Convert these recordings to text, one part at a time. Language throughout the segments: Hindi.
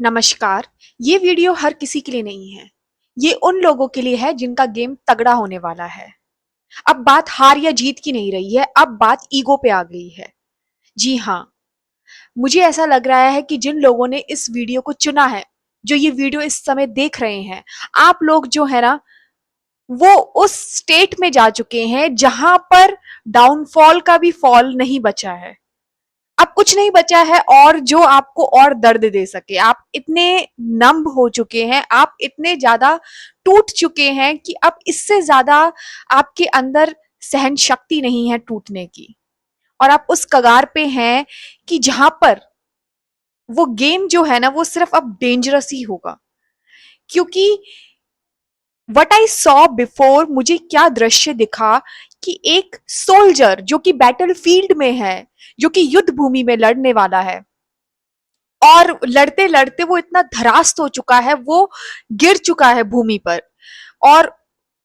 नमस्कार। ये वीडियो हर किसी के लिए नहीं है। ये उन लोगों के लिए है जिनका गेम तगड़ा होने वाला है। अब बात हार या जीत की नहीं रही है, अब बात ईगो पे आ गई है। जी हाँ, मुझे ऐसा लग रहा है कि जिन लोगों ने इस वीडियो को चुना है, जो ये वीडियो इस समय देख रहे हैं, आप लोग जो है ना, वो उस स्टेट में जा चुके हैं जहां पर डाउनफॉल का भी फॉल नहीं बचा है। अब कुछ नहीं बचा है और जो आपको और दर्द दे सके। आप इतने नंब हो चुके हैं, आप इतने ज्यादा टूट चुके हैं कि अब इससे ज्यादा आपके अंदर सहन शक्ति नहीं है टूटने की। और आप उस कगार पे हैं कि जहां पर वो गेम जो है ना, वो सिर्फ अब डेंजरस ही होगा। क्योंकि वट आई सॉ बिफोर, मुझे क्या दृश्य दिखा कि एक सोल्जर जो कि बैटल फील्ड में है, जो कि युद्ध भूमि में लड़ने वाला है, और लड़ते लड़ते वो इतना धरास्त हो चुका है, वो गिर चुका है भूमि पर और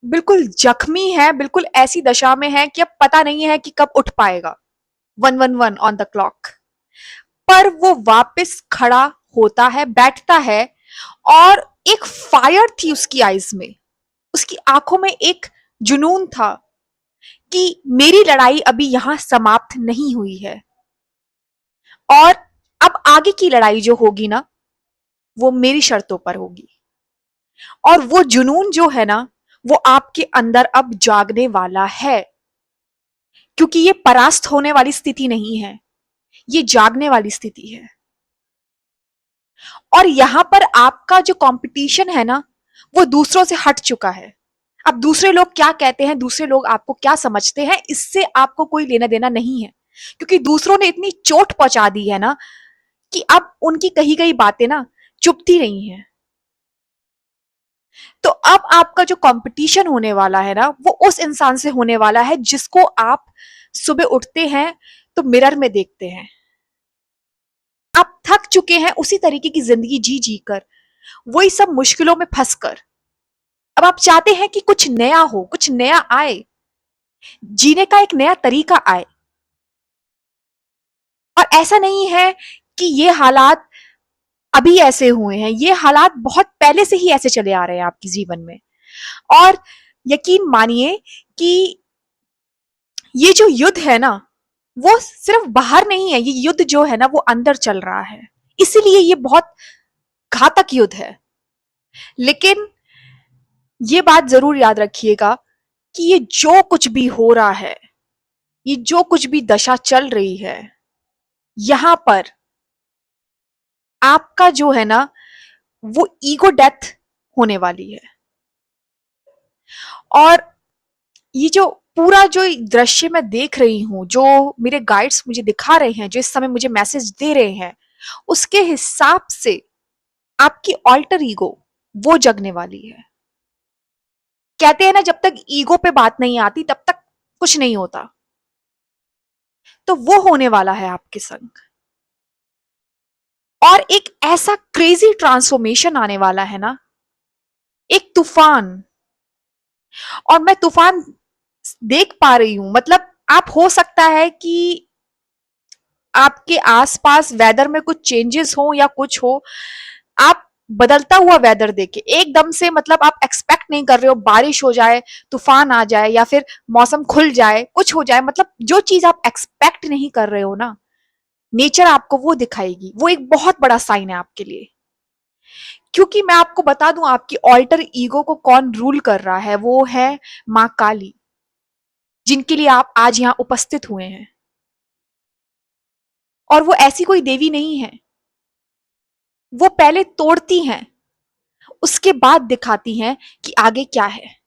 बिल्कुल जख्मी है, बिल्कुल ऐसी दशा में है कि अब पता नहीं है कि कब उठ पाएगा। 111 ऑन द क्लॉक। पर वो वापस खड़ा होता है, बैठता है, और एक फायर थी उसकी आईज में, उसकी आंखों में एक जुनून था कि मेरी लड़ाई अभी यहां समाप्त नहीं हुई है, और अब आगे की लड़ाई जो होगी ना, वो मेरी शर्तों पर होगी। और वो जुनून जो है ना, वो आपके अंदर अब जागने वाला है। क्योंकि ये परास्त होने वाली स्थिति नहीं है, ये जागने वाली स्थिति है। और यहां पर आपका जो कंपटीशन है ना, वो दूसरों से हट चुका है। अब दूसरे लोग क्या कहते हैं, दूसरे लोग आपको क्या समझते हैं, इससे आपको कोई लेना देना नहीं है। क्योंकि दूसरों ने इतनी चोट पहुंचा दी है ना कि अब उनकी कही गई बातें ना चुभती नहीं है। तो अब आपका जो कंपटीशन होने वाला है ना, वो उस इंसान से होने वाला है जिसको आप सुबह उठते हैं तो मिरर में देखते हैं। आप थक चुके हैं उसी तरीके की जिंदगी जी जी कर, वही सब मुश्किलों में फंस कर। अब आप चाहते हैं कि कुछ नया हो, कुछ नया आए, जीने का एक नया तरीका आए। और ऐसा नहीं है कि ये हालात अभी ऐसे हुए हैं, ये हालात बहुत पहले से ही ऐसे चले आ रहे हैं आपके जीवन में। और यकीन मानिए कि ये जो युद्ध है ना, वो सिर्फ बाहर नहीं है, ये युद्ध जो है ना, वो अंदर चल रहा है। इसीलिए ये बहुत घातक युद्ध है। लेकिन ये बात जरूर याद रखिएगा कि ये जो कुछ भी हो रहा है, ये जो कुछ भी दशा चल रही है, यहां पर आपका जो है ना, वो ईगो डेथ होने वाली है। और ये जो पूरा जो दृश्य मैं देख रही हूं, जो मेरे गाइड्स मुझे दिखा रहे हैं, जो इस समय मुझे मैसेज दे रहे हैं, उसके हिसाब से आपकी ऑल्टर ईगो वो जगने वाली है। कहते हैं ना, जब तक ईगो पे बात नहीं आती तब तक कुछ नहीं होता। तो वो होने वाला है आपके संग। और एक ऐसा क्रेजी ट्रांसफॉर्मेशन आने वाला है ना, एक तूफान। और मैं तूफान देख पा रही हूं। मतलब आप, हो सकता है कि आपके आसपास वेदर में कुछ चेंजेस हो या कुछ हो, आप बदलता हुआ वेदर देखे एकदम से, मतलब आप एक्सपेक्ट नहीं कर रहे हो बारिश हो जाए, तूफान आ जाए, या फिर मौसम खुल जाए, कुछ हो जाए। मतलब जो चीज आप एक्सपेक्ट नहीं कर रहे हो ना, नेचर आपको वो दिखाएगी। वो एक बहुत बड़ा साइन है आपके लिए। क्योंकि मैं आपको बता दूं, आपकी ऑल्टर ईगो को कौन रूल कर रहा है, वो है मां काली, जिनके लिए आप आज यहां उपस्थित हुए हैं। और वो ऐसी कोई देवी नहीं है, वो पहले तोड़ती हैं, उसके बाद दिखाती हैं कि आगे क्या है।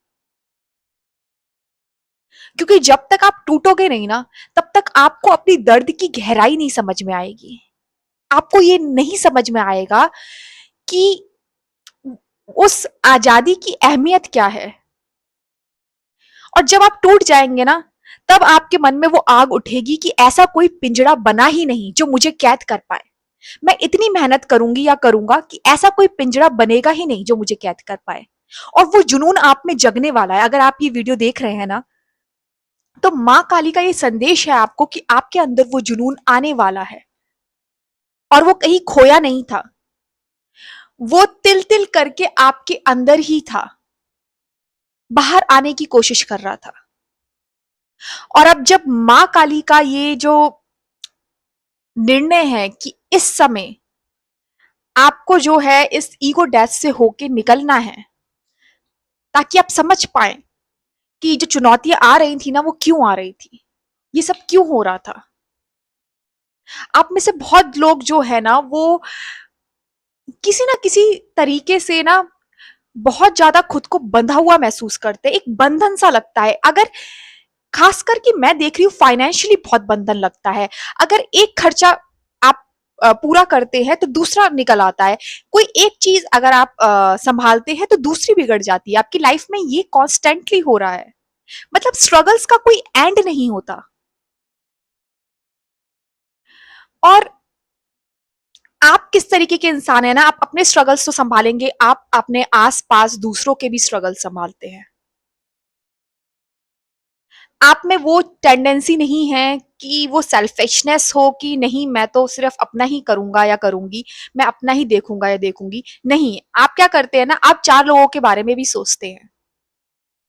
क्योंकि जब तक आप टूटोगे नहीं ना, तब तक आपको अपनी दर्द की गहराई नहीं समझ में आएगी। आपको ये नहीं समझ में आएगा कि उस आजादी की अहमियत क्या है। और जब आप टूट जाएंगे ना, तब आपके मन में वो आग उठेगी कि ऐसा कोई पिंजड़ा बना ही नहीं जो मुझे कैद कर पाए। मैं इतनी मेहनत करूंगी या करूंगा कि ऐसा कोई पिंजड़ा बनेगा ही नहीं जो मुझे कैद कर पाए। और वो जुनून आप में जगने वाला है। अगर आप ये वीडियो देख रहे हैं ना, तो मां काली का ये संदेश है आपको कि आपके अंदर वो जुनून आने वाला है। और वो कहीं खोया नहीं था, वो तिल-तिल करके आपके अंदर ही था, बाहर आने की कोशिश कर रहा था। और अब जब माँ काली का ये जो निर्णय है कि इस समय आपको जो है इस ईगो डेथ से होके निकलना है, ताकि आप समझ पाएँ कि जो चुनौतियाँ आ रही थी ना, वो क्यों आ रही थी? ये सब क्यों हो रहा था? आप में से बहुत लोग जो है ना, वो किसी ना किसी तरीके से ना बहुत ज़्यादा खुद को बंधा हुआ महसूस करते हैं, एक बंधन सा लगता है। अगर खासकर कि मैं देख रही हूँ फाइनेंशियली बहुत बंधन लगता है। अगर एक खर्चा आप पूरा करते हैं तो दूसरा निकल आता है। कोई एक चीज़ अगर आप सँभालते हैं तो दूसरी बिगड़ जाती है। आपकी लाइफ में ये कॉन्स्टेंटली हो रहा है। मतलब स्ट्रगल्स का कोई एंड नहीं होता। और आप किस तरीके के इंसान हैं ना, आप अपने स्ट्रगल्स तो सँभालेंगे, आप अपने आस-पास दूसरों के भी स्ट्रगल सँभालते हैं। आप में वो टेंडेंसी नहीं है कि वो सेल्फिशनेस हो कि नहीं मैं तो सिर्फ अपना ही करूँगा या करूँगी, मैं अपना ही देखूँगा या देखूँगी। नहीं, आप क्या करते हैं ना, आप 4 लोगों के बारे में भी सोचते हैं।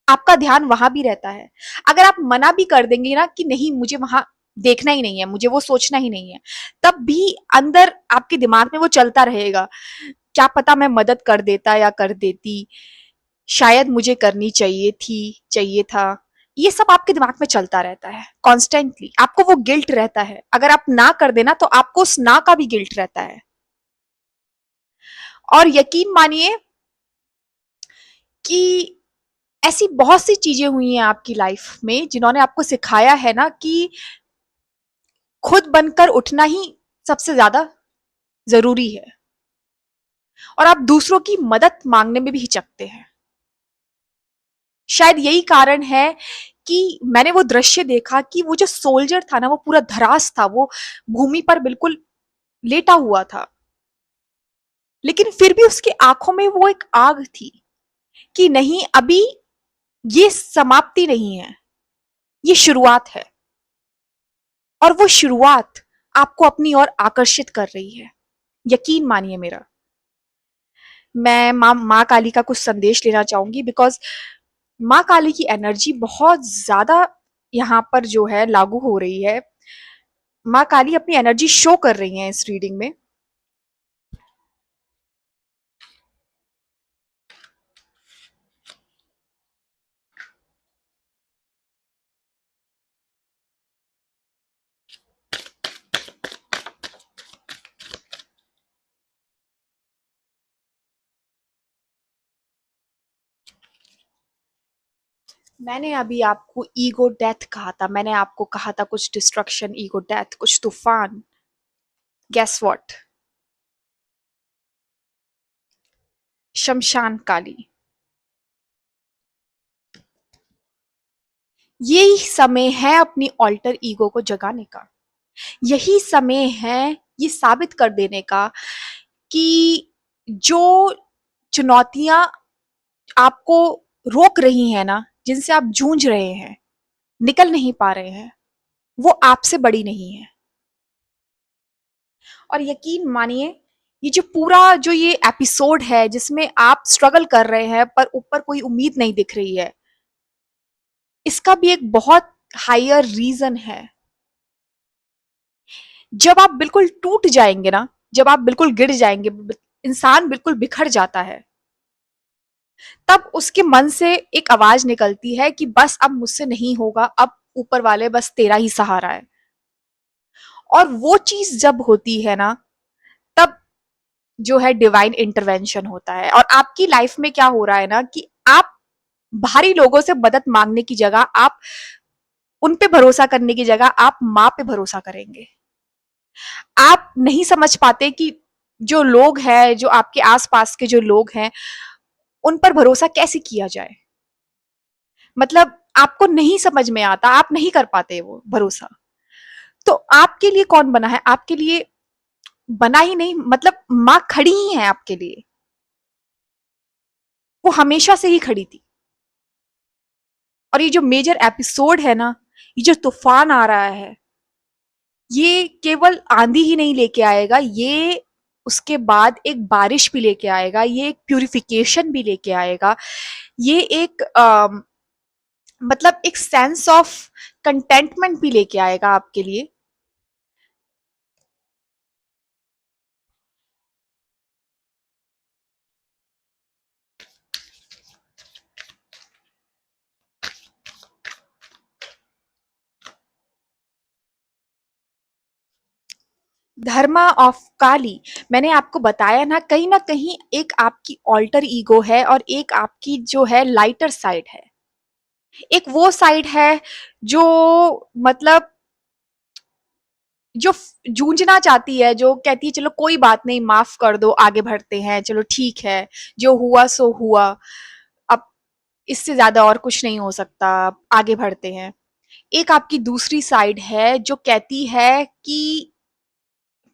आपका ध्यान वहाँ भी रहता है। अगर आप मना भी कर देंगे ना कि नहीं मुझे वहाँ देखना ही नहीं है, मुझे वो सोचना ही नहीं है, तब भी अंदर आपके दिमाग में वो चलता रहेगा। क्या पता मैं मदद कर देता या कर देती, शायद मुझे करनी चाहिए थी, चाहिए था। ये सब आपके दिमाग में चलता रहता है कॉन्स्टेंटली। आपको वो गिल्ट रहता है। अगर आप ना कर देना तो आपको उस ना का भी गिल्ट रहता है। और यकीन मानिए कि ऐसी बहुत सी चीजें हुई हैं आपकी लाइफ में जिन्होंने आपको सिखाया है ना कि खुद बनकर उठना ही सबसे ज्यादा जरूरी है। और आप दूसरों की मदद मांगने में भी हिचकते हैं। शायद यही कारण है कि मैंने वो दृश्य देखा कि वो जो सोल्जर था ना, वो पूरा धरास था, वो भूमि पर बिल्कुल लेटा हुआ था। लेकिन फिर भी उसकी आंखों में वो एक आग थी कि नहीं, अभी ये समाप्ति नहीं है, ये शुरुआत है। और वो शुरुआत आपको अपनी ओर आकर्षित कर रही है। यकीन मानिए मेरा। मैं माँ काली का कुछ संदेश लेना चाहूंगी, बिकॉज माँ काली की एनर्जी बहुत ज्यादा यहाँ पर जो है लागू हो रही है। माँ काली अपनी एनर्जी शो कर रही हैं इस रीडिंग में। मैंने अभी आपको ईगो डेथ कहा था, मैंने आपको कहा था कुछ डिस्ट्रक्शन, ईगो डेथ, कुछ तूफान। Guess what? शमशान काली। यही समय है अपनी ऑल्टर ईगो को जगाने का। यही समय है ये साबित कर देने का कि जो चुनौतियां आपको रोक रही हैं ना, जिनसे आप जूझ रहे हैं, निकल नहीं पा रहे हैं, वो आपसे बड़ी नहीं है। और यकीन मानिए, ये जो पूरा जो ये एपिसोड है जिसमें आप स्ट्रगल कर रहे हैं पर ऊपर कोई उम्मीद नहीं दिख रही है, इसका भी एक बहुत हायर रीजन है। जब आप बिल्कुल टूट जाएंगे ना, जब आप बिल्कुल गिर जाएंगे, इंसान बिल्कुल बिखर जाता है, तब उसके मन से एक आवाज निकलती है कि बस अब मुझसे नहीं होगा, अब ऊपर वाले बस तेरा ही सहारा है। और वो चीज जब होती है ना, तब जो है डिवाइन इंटरवेंशन होता है। और आपकी लाइफ में क्या हो रहा है ना कि आप बाहरी लोगों से मदद मांगने की जगह, आप उन पे भरोसा करने की जगह आप माँ पे भरोसा करेंगे। आप नहीं समझ पाते कि जो लोग हैं, जो आपके आसपास के जो लोग हैं, उन पर भरोसा कैसे किया जाए। मतलब आपको नहीं समझ में आता, आप नहीं कर पाते वो भरोसा। तो आपके लिए कौन बना है? आपके लिए बना ही नहीं, मतलब माँ खड़ी ही है आपके लिए। वो हमेशा से ही खड़ी थी। और ये जो मेजर एपिसोड है ना, ये जो तूफान आ रहा है, ये केवल आंधी ही नहीं लेके आएगा, ये उसके बाद एक बारिश भी लेके आएगा, ये एक प्यूरिफिकेशन भी लेके आएगा, ये एक मतलब एक सेंस ऑफ कंटेंटमेंट भी लेके आएगा आपके लिए। धर्मा ऑफ काली, मैंने आपको बताया ना कहीं एक आपकी ऑल्टर ईगो है और एक आपकी जो है लाइटर साइड है। एक वो साइड है जो मतलब जो जूझना चाहती है, जो कहती है चलो कोई बात नहीं, माफ कर दो, आगे बढ़ते हैं, चलो ठीक है, जो हुआ सो हुआ, अब इससे ज्यादा और कुछ नहीं हो सकता, आगे बढ़ते हैं। एक आपकी दूसरी साइड है जो कहती है कि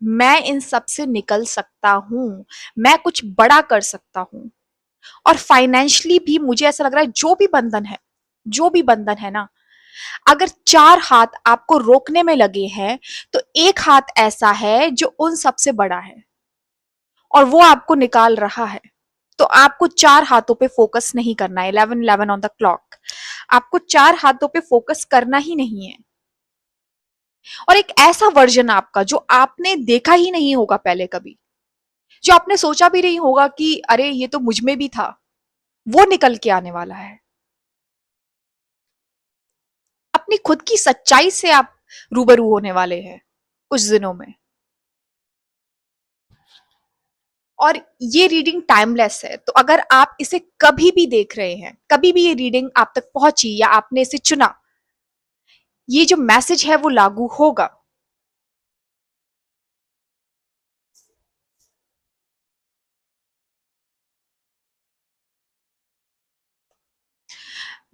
मैं इन सब से निकल सकता हूं, मैं कुछ बड़ा कर सकता हूं, और फाइनेंशियली भी मुझे ऐसा लग रहा है जो भी बंधन है, जो भी बंधन है ना, अगर चार हाथ आपको रोकने में लगे हैं तो एक हाथ ऐसा है जो उन सबसे बड़ा है और वो आपको निकाल रहा है। तो आपको चार हाथों पे फोकस नहीं करना है, 11:11 ऑन द क्लॉक, आपको चार हाथों पे फोकस करना ही नहीं है। और एक ऐसा वर्जन आपका जो आपने देखा ही नहीं होगा पहले कभी, जो आपने सोचा भी नहीं होगा कि अरे ये तो मुझ में भी था, वो निकल के आने वाला है। अपनी खुद की सच्चाई से आप रूबरू होने वाले हैं कुछ दिनों में। और ये रीडिंग टाइमलेस है, तो अगर आप इसे कभी भी देख रहे हैं, कभी भी ये रीडिंग आप तक पहुंची या आपने इसे चुना, ये जो मैसेज है वो लागू होगा।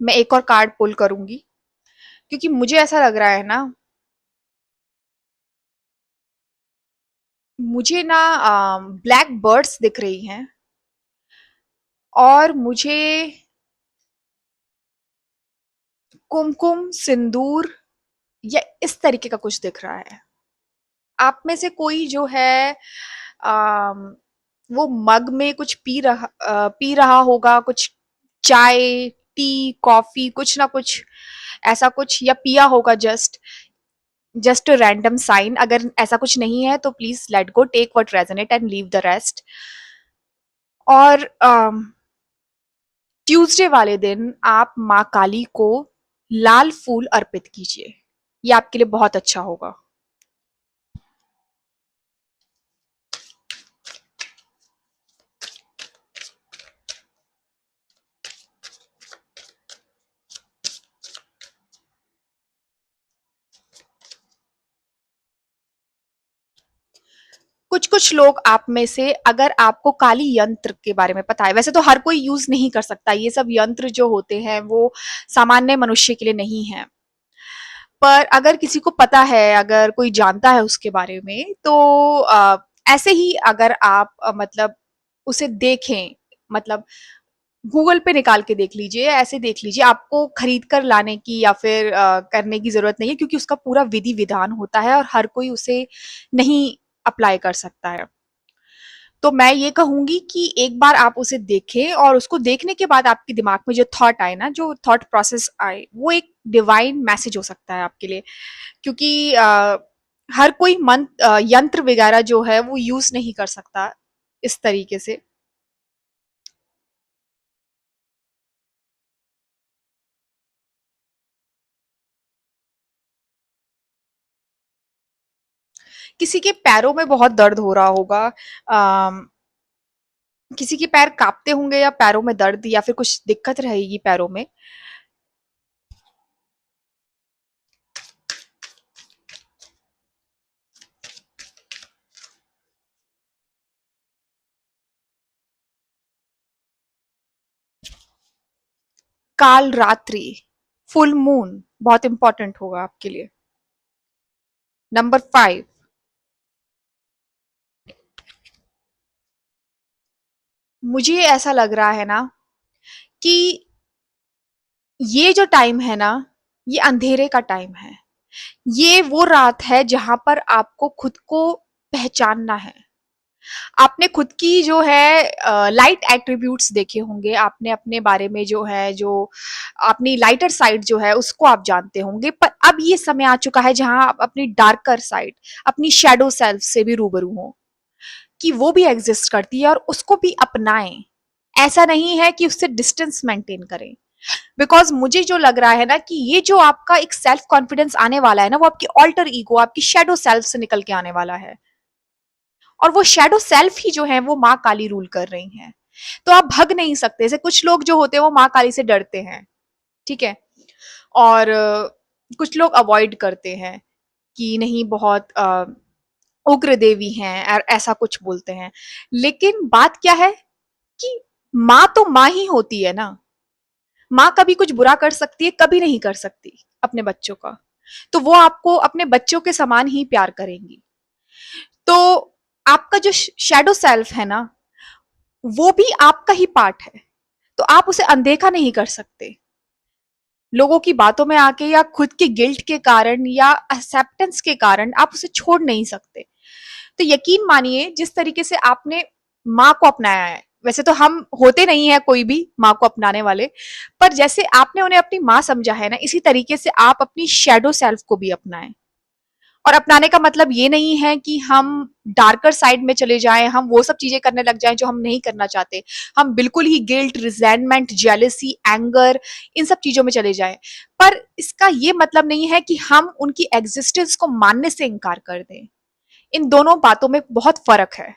मैं एक और कार्ड पुल करूंगी क्योंकि मुझे ऐसा लग रहा है ना, मुझे ना ब्लैक बर्ड्स दिख रही हैं और मुझे कुमकुम सिंदूर या इस तरीके का कुछ दिख रहा है। आप में से कोई जो है आम, वो मग में कुछ पी रहा होगा, कुछ चाय, टी, कॉफी, कुछ ना कुछ ऐसा कुछ, या पिया होगा, जस्ट रैंडम साइन। अगर ऐसा कुछ नहीं है तो please let go, take what resonate and leave the rest. और ट्यूसडे वाले दिन आप माँ काली को लाल फूल अर्पित कीजिए, ये आपके लिए बहुत अच्छा होगा। कुछ कुछ लोग आप में से, अगर आपको काली यंत्र के बारे में पता है, वैसे तो हर कोई यूज नहीं कर सकता, ये सब यंत्र जो होते हैं वो सामान्य मनुष्य के लिए नहीं है, पर अगर किसी को पता है, अगर कोई जानता है उसके बारे में, तो ऐसे ही अगर आप मतलब उसे देखें, मतलब गूगल पे निकाल के देख लीजिए, ऐसे देख लीजिए, आपको खरीद कर लाने की या फिर करने की जरूरत नहीं है, क्योंकि उसका पूरा विधि विधान होता है और हर कोई उसे नहीं अप्लाई कर सकता है। तो मैं ये कहूंगी कि एक बार आप उसे देखें और उसको देखने के बाद आपके दिमाग में जो थॉट आए ना, जो थॉट प्रोसेस आए, वो एक डिवाइन मैसेज हो सकता है आपके लिए, क्योंकि हर कोई यंत्र वगैरह जो है वो यूज नहीं कर सकता इस तरीके से। किसी के पैरों में बहुत दर्द हो रहा होगा, अम, किसी के पैर कांपते होंगे या पैरों में दर्द या फिर कुछ दिक्कत रहेगी पैरों में। काल रात्रि, फुल मून बहुत इंपॉर्टेंट होगा आपके लिए। नंबर 5, मुझे ऐसा लग रहा है ना कि ये जो टाइम है ना, ये अंधेरे का टाइम है, ये वो रात है जहां पर आपको खुद को पहचानना है, आपने खुद की जो है लाइट एट्रीब्यूट्स देखे होंगे, आपने अपने बारे में जो है, जो अपनी लाइटर साइड जो है उसको आप जानते होंगे, पर अब ये समय आ चुका है जहां आप अपनी डार्कर साइड, अपनी शैडो सेल्फ से भी रूबरू हो, कि वो भी एग्जिस्ट करती है और उसको भी अपनाएं। ऐसा नहीं है कि उससे डिस्टेंस मेंटेन करें। बिकॉज मुझे जो लग रहा है ना कि ये जो आपका एक सेल्फ कॉन्फिडेंस आने वाला है ना, वो आपकी ऑल्टर ईगो, आपकी शैडो सेल्फ से निकल के आने वाला है। और वो शैडो सेल्फ ही जो है वो माँ काली रूल कर रही हैं। तो आप भग नहीं सकते। जैसे कुछ लोग जो होते हैं वो माँ काली से डरते हैं, ठीक है, और कुछ लोग अवॉइड करते हैं कि नहीं, बहुत उग्र देवी हैं और ऐसा कुछ बोलते हैं। लेकिन बात क्या है कि माँ तो माँ ही होती है ना। माँ कभी कुछ बुरा कर सकती है? कभी नहीं कर सकती अपने बच्चों का। तो वो आपको अपने बच्चों के समान ही प्यार करेंगी। तो आपका जो शैडो सेल्फ है ना, वो भी आपका ही पार्ट है। तो आप उसे अनदेखा नहीं कर सकते। लोगों की बातों में आके या खुद के गिल्ट के कारण या एक्सेप्टेंस के कारण आप उसे छोड़ नहीं सकते। तो यकीन मानिए, जिस तरीके से आपने माँ को अपनाया है, वैसे तो हम होते नहीं है कोई भी माँ को अपनाने वाले, पर जैसे आपने उन्हें अपनी माँ समझा है ना, इसी तरीके से आप अपनी शैडो सेल्फ को भी अपनाएं। और अपनाने का मतलब ये नहीं है कि हम डार्कर साइड में चले जाएं, हम वो सब चीजें करने लग जाएं जो हम नहीं करना चाहते। हम बिल्कुल ही गिल्ट, रिजेंटमेंट, जेलसी, एंगर, इन सब चीजों में चले जाएं। पर इसका ये मतलब नहीं है कि हम उनकी एग्जिस्टेंस को मानने से इनकार कर दें। इन दोनों बातों में बहुत फर्क है।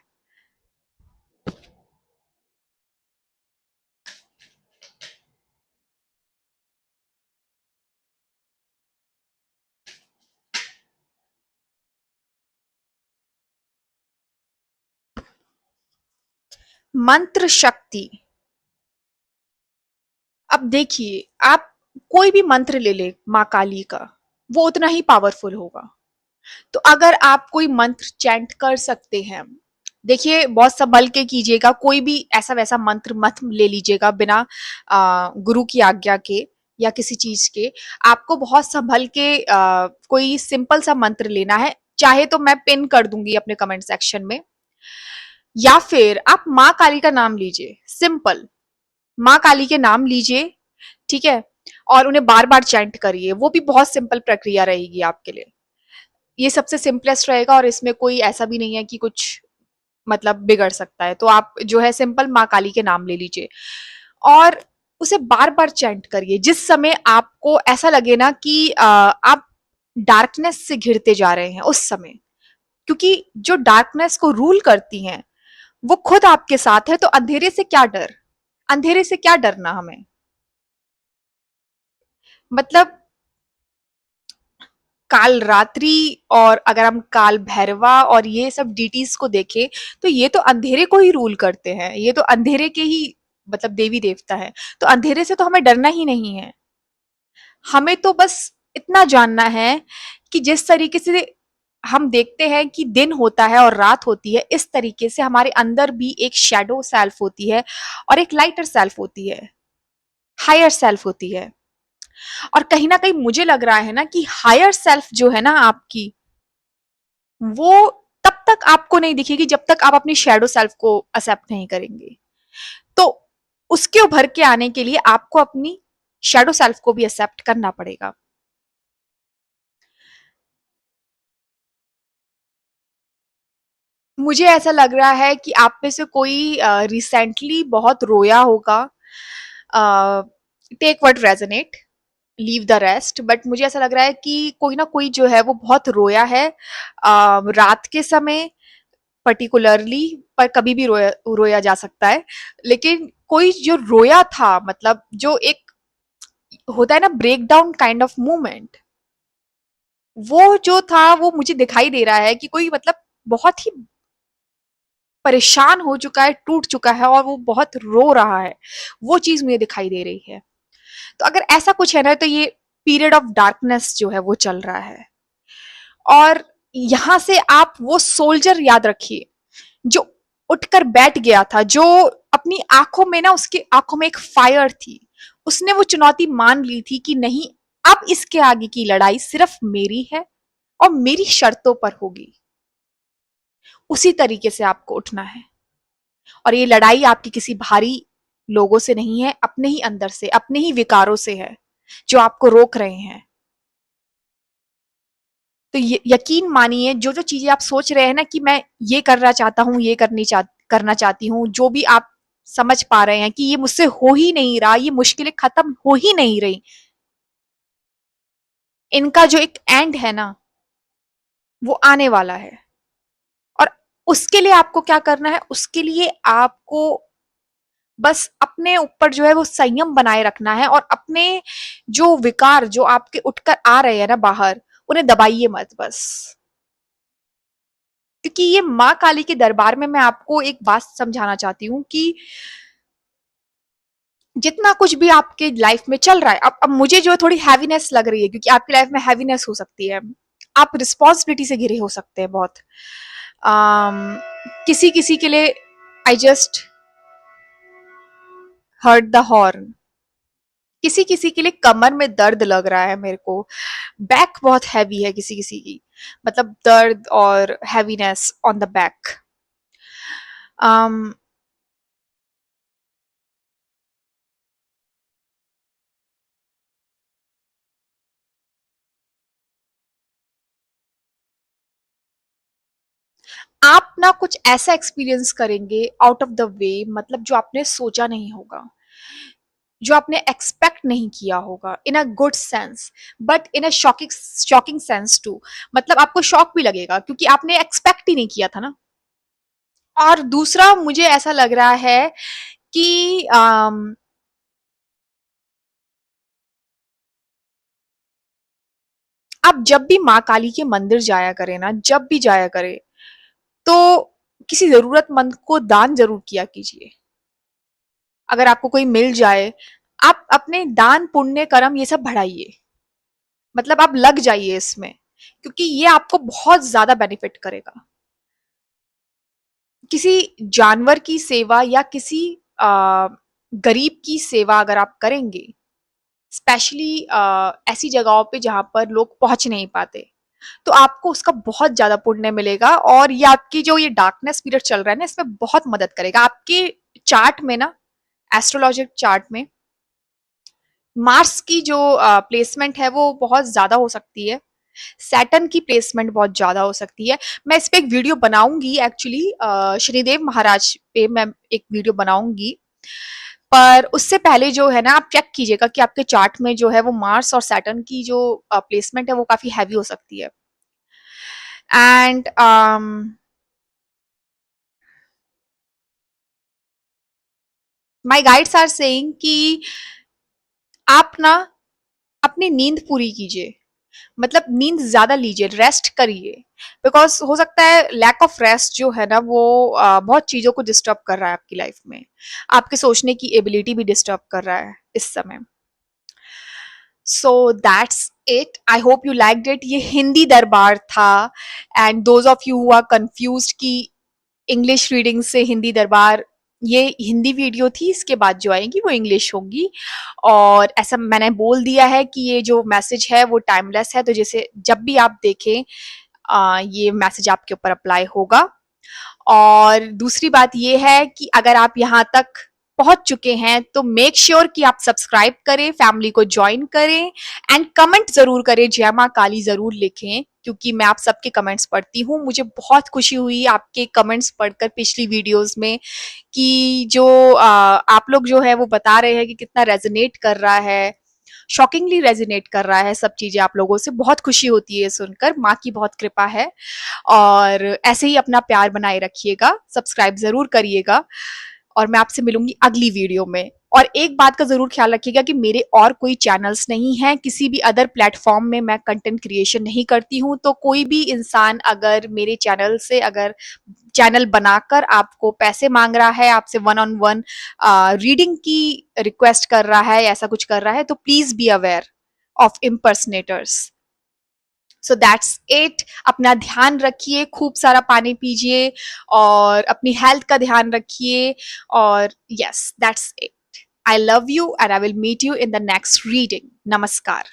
मंत्र शक्ति। अब देखिए, आप कोई भी मंत्र ले ले माँ काली का, वो उतना ही पावरफुल होगा। तो अगर आप कोई मंत्र चैंट कर सकते हैं, देखिए बहुत संभल के कीजिएगा। कोई भी ऐसा वैसा मंत्र मत ले लीजिएगा बिना गुरु की आज्ञा के या किसी चीज के। आपको बहुत संभल के कोई सिंपल सा मंत्र लेना है। चाहे तो मैं पिन कर दूंगी अपने कमेंट सेक्शन में, या फिर आप माँ काली का नाम लीजिए। सिंपल माँ काली के नाम लीजिए, ठीक है, और उन्हें बार बार चैंट करिए। वो भी बहुत सिंपल प्रक्रिया रहेगी आपके लिए। ये सबसे सिंपलेस्ट रहेगा और इसमें कोई ऐसा भी नहीं है कि कुछ मतलब बिगड़ सकता है। तो आप जो है सिंपल माँ काली के नाम ले लीजिए और उसे बार बार चैंट करिए। जिस समय आपको ऐसा लगे ना कि आप डार्कनेस से घिरते जा रहे हैं, उस समय, क्योंकि जो डार्कनेस को रूल करती हैं वो खुद आपके साथ है। तो अंधेरे से क्या डर? अंधेरे से क्या डरना हमें? मतलब काल रात्रि, और अगर हम काल भैरवा और ये सब डीटीज को देखें, तो ये तो अंधेरे को ही रूल करते हैं। ये तो अंधेरे के ही मतलब देवी देवता है। तो अंधेरे से तो हमें डरना ही नहीं है। हमें तो बस इतना जानना है कि जिस तरीके से हम देखते हैं कि दिन होता है और रात होती है, इस तरीके से हमारे अंदर भी एक शैडो सेल्फ होती है और एक लाइटर सेल्फ होती है, हायर सेल्फ होती है। और कहीं ना कहीं मुझे लग रहा है ना कि हायर सेल्फ जो है ना आपकी, वो तब तक आपको नहीं दिखेगी जब तक आप अपनी शैडो सेल्फ को एक्सेप्ट नहीं करेंगे। तो उसके उभर के आने के लिए आपको अपनी शैडो सेल्फ को भी एक्सेप्ट करना पड़ेगा। मुझे ऐसा लग रहा है कि आप में से कोई रिसेंटली बहुत रोया होगा। Take what resonate, leave the rest. But मुझे ऐसा लग रहा है कि कोई ना कोई जो है वो बहुत रोया है रात के समय पर्टिकुलरली, पर कभी भी रोया रोया जा सकता है। लेकिन कोई जो रोया था, मतलब जो एक होता है ना break down kind of movement, वो जो था वो मुझे दिखाई दे रहा है कि कोई मतलब बहुत ही परेशान हो चुका है, टूट चुका है और वो बहुत रो रहा है। वो चीज मुझे दिखाई दे रही है। तो अगर ऐसा कुछ है ना, तो ये पीरियड ऑफ डार्कनेस जो है वो चल रहा है। और यहां से आप वो सोल्जर याद रखिए जो उठकर बैठ गया था, जो अपनी आंखों में ना, उसकी आंखों में एक फायर थी। उसने वो चुनौती मान ली थी कि नहीं, अब इसके आगे की लड़ाई सिर्फ मेरी है और मेरी शर्तों पर होगी। उसी तरीके से आपको उठना है। और ये लड़ाई आपकी किसी भारी लोगों से नहीं है, अपने ही अंदर से, अपने ही विकारों से है जो आपको रोक रहे हैं। तो यकीन मानिए, जो जो चीजें आप सोच रहे हैं ना कि मैं ये करना चाहता हूँ, ये करना चाहती हूँ, जो भी आप समझ पा रहे हैं कि ये मुझसे हो ही नहीं रहा, ये मुश्किलें खत्म हो ही नहीं रही, इनका जो एक एंड है ना, वो आने वाला है। और उसके लिए आपको क्या करना है? उसके लिए आपको बस अपने ऊपर जो है वो संयम बनाए रखना है, और अपने जो विकार जो आपके उठकर आ रहे हैं ना बाहर, उन्हें दबाइए मत बस। क्योंकि ये माँ काली के दरबार में मैं आपको एक बात समझाना चाहती हूँ कि जितना कुछ भी आपके लाइफ में चल रहा है, अब मुझे जो है थोड़ी हैवीनेस लग रही है, क्योंकि आपकी लाइफ में हैवीनेस हो सकती है, आप रिस्पॉन्सिबिलिटी से घिरे हो सकते हैं बहुत। किसी किसी के लिए I just heard the horn, किसी किसी के लिए कमर में दर्द लग रहा है मेरे को, बैक बहुत हैवी है किसी किसी की, मतलब दर्द और हैवीनेस ऑन द बैक। आप ना कुछ ऐसा एक्सपीरियंस करेंगे आउट ऑफ द वे, मतलब जो आपने सोचा नहीं होगा, जो आपने एक्सपेक्ट नहीं किया होगा, in a good sense, but in a shocking shocking sense too. मतलब आपको शॉक भी लगेगा क्योंकि आपने एक्सपेक्ट ही नहीं किया था ना। और दूसरा मुझे ऐसा लग रहा है कि आप जब भी माँ काली के मंदिर जाया करें ना, जब भी जाया करें, तो किसी जरूरतमंद को दान जरूर किया कीजिए। अगर आपको कोई मिल जाए, आप अपने दान पुण्य कर्म ये सब बढ़ाइए, मतलब आप लग जाइए इसमें, क्योंकि ये आपको बहुत ज्यादा बेनिफिट करेगा। किसी जानवर की सेवा या किसी गरीब की सेवा अगर आप करेंगे, स्पेशली ऐसी जगहों पे जहां पर लोग पहुंच नहीं पाते, तो आपको उसका बहुत ज्यादा पुण्य मिलेगा, और ये आपकी जो ये डार्कनेस पीरियड चल रहा है ना, इसमें बहुत मदद करेगा। आपके चार्ट में ना, एस्ट्रोलॉजिक चार्ट में मार्स की जो प्लेसमेंट है वो बहुत ज्यादा हो सकती है, सैटर्न की प्लेसमेंट बहुत ज्यादा हो सकती है। मैं इस पे एक वीडियो बनाऊंगी एक्चुअली, शनिदेव महाराज पे मैं एक वीडियो बनाऊंगी, पर उससे पहले जो है ना, आप चेक कीजिएगा कि आपके चार्ट में जो है वो मार्स और सैटर्न की जो प्लेसमेंट है वो काफी हैवी हो सकती है। And my guides are saying कि आप ना अपनी नींद पूरी कीजिए, मतलब नींद ज्यादा लीजिए, रेस्ट करिए, बिकॉज हो सकता है लैक ऑफ रेस्ट जो है ना वो बहुत चीजों को डिस्टर्ब कर रहा है आपकी लाइफ में, आपके सोचने की एबिलिटी भी डिस्टर्ब कर रहा है इस समय। So that's it, I hope you liked it. ये हिंदी दरबार था, and those of you who are confused कि इंग्लिश रीडिंग से हिंदी दरबार, ये हिंदी वीडियो थी, इसके बाद जो आएगी वो इंग्लिश होगी। और ऐसा मैंने बोल दिया है कि ये जो मैसेज है वो टाइमलेस है, तो जैसे जब भी आप देखें ये मैसेज आपके ऊपर अप्लाई होगा। और दूसरी बात ये है कि अगर आप यहाँ तक पहुंच चुके हैं तो मेक श्योर कि आप सब्सक्राइब करें, फैमिली को ज्वाइन करें, एंड कमेंट जरूर करें, जय माँ काली जरूर लिखें, क्योंकि मैं आप सबके कमेंट्स पढ़ती हूँ। मुझे बहुत खुशी हुई आपके कमेंट्स पढ़कर पिछली वीडियोस में, कि जो आप लोग जो है वो बता रहे हैं कि कितना रेजोनेट कर रहा है, शॉकिंगली रेजोनेट कर रहा है सब चीजें आप लोगों से। बहुत खुशी होती है सुनकर, माँ की बहुत कृपा है। और ऐसे ही अपना प्यार बनाए रखिएगा, सब्सक्राइब जरूर करिएगा, और मैं आपसे मिलूंगी अगली वीडियो में। और एक बात का जरूर ख्याल रखिएगा कि मेरे और कोई चैनल्स नहीं हैं, किसी भी अदर प्लेटफॉर्म में मैं कंटेंट क्रिएशन नहीं करती हूँ। तो कोई भी इंसान अगर मेरे चैनल से, अगर चैनल बनाकर आपको पैसे मांग रहा है, आपसे वन ऑन वन रीडिंग की रिक्वेस्ट कर रहा है, ऐसा कुछ कर रहा है, तो please be aware of impersonators. So that's it, अपना ध्यान रखिए, खूब सारा पानी पीजिए, और अपनी हेल्थ का ध्यान रखिए। और yes, that's it. I love you and I will meet you in the next reading. नमस्कार।